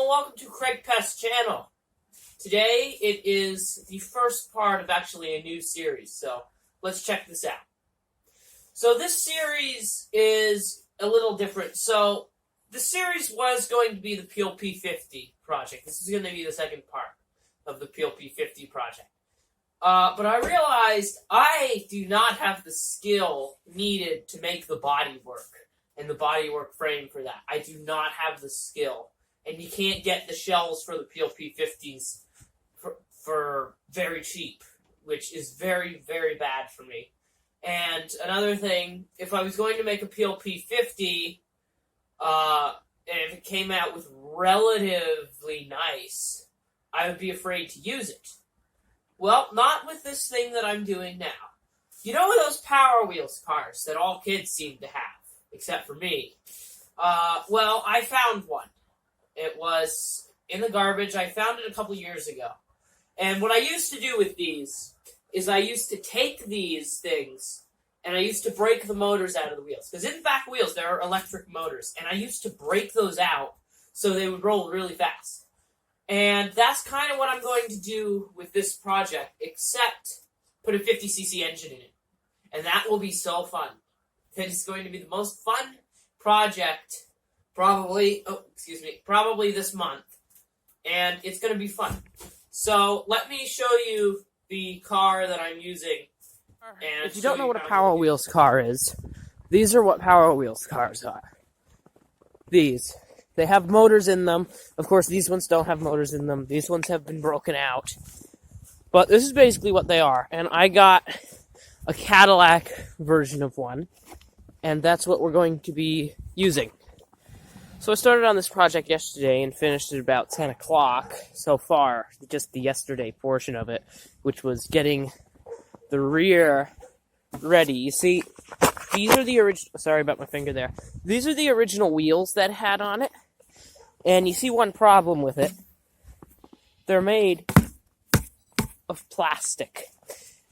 welcome to Craig Pest channel. Today it is the first part of actually a new series, so let's check this out. So this series is a little different. So the series was going to be the PLP50 project. This is going to be the second part of the PLP50 project. But I realized I do not have the skill needed to make the bodywork and the bodywork frame for that. I do not have the skill. And you can't get the shells for the PLP50s for very cheap, which is very, very bad for me. And another thing, if I was going to make a PLP50, and if it came out with relatively nice, I would be afraid to use it. Well, not with this thing that I'm doing now. You know those Power Wheels cars that all kids seem to have, except for me? Well, I found one. It was in the garbage. I found it a couple years ago. And what I used to do with these is I used to take these things and I used to break the motors out of the wheels. Because in the back wheels, there are electric motors. And I used to break those out so they would roll really fast. And that's kind of what I'm going to do with this project, except put a 50cc engine in it. And that will be so fun. It's going to be the most fun project probably this month. And it's going to be fun. So let me show you the car that I'm using. And if you don't know what a Power Wheels car is, these are what Power Wheels cars are. These. They have motors in them. Of course, these ones don't have motors in them. These ones have been broken out. But this is basically what they are. And I got a Cadillac version of one. And that's what we're going to be using. So I started on this project yesterday and finished at about 10 o'clock so far. Just the yesterday portion of it, which was getting the rear ready. You see, these are the original... Sorry about my finger there. These are the original wheels that it had on it. And you see one problem with it. They're made of plastic.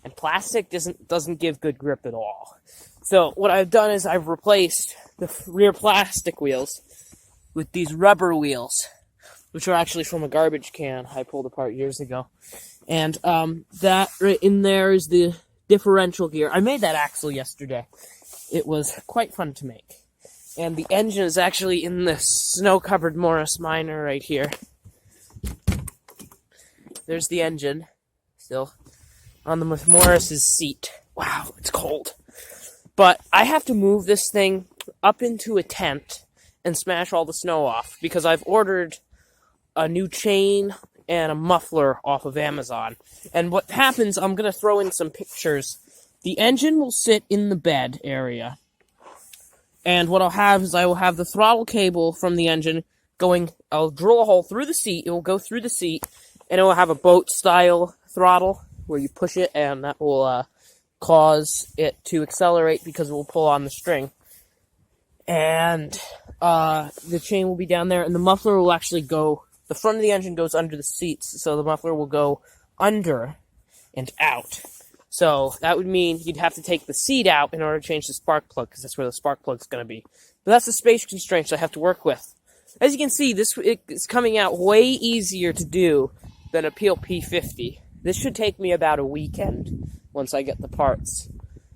And plastic doesn't give good grip at all. So what I've done is I've replaced the rear plastic wheels with these rubber wheels, which are actually from a garbage can I pulled apart years ago. And that right in there is the differential gear. I made that axle yesterday. It was quite fun to make. And the engine is actually in this snow-covered Morris Minor right here. There's the engine, still on the Morris's seat. Wow, it's cold. But I have to move this thing up into a tent and smash all the snow off, because I've ordered a new chain and a muffler off of Amazon. And what happens, I'm going to throw in some pictures. The engine will sit in the bed area. And what I'll have is I will have the throttle cable from the engine going, I'll drill a hole through the seat, it will go through the seat, and it will have a boat-style throttle where you push it, and that will cause it to accelerate because it will pull on the string. And the chain will be down there, and the muffler will actually go... The front of the engine goes under the seats, so the muffler will go under and out. So that would mean you'd have to take the seat out in order to change the spark plug, because that's where the spark plug's going to be. But that's the space constraints I have to work with. As you can see, it's coming out way easier to do than a PLP50. This should take me about a weekend once I get the parts.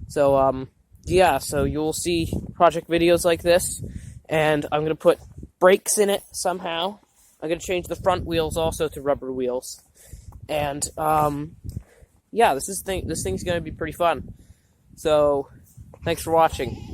So, yeah, so you'll see project videos like this, and I'm going to put brakes in it somehow. I'm going to change the front wheels also to rubber wheels. And, yeah, this thing's going to be pretty fun. So, thanks for watching.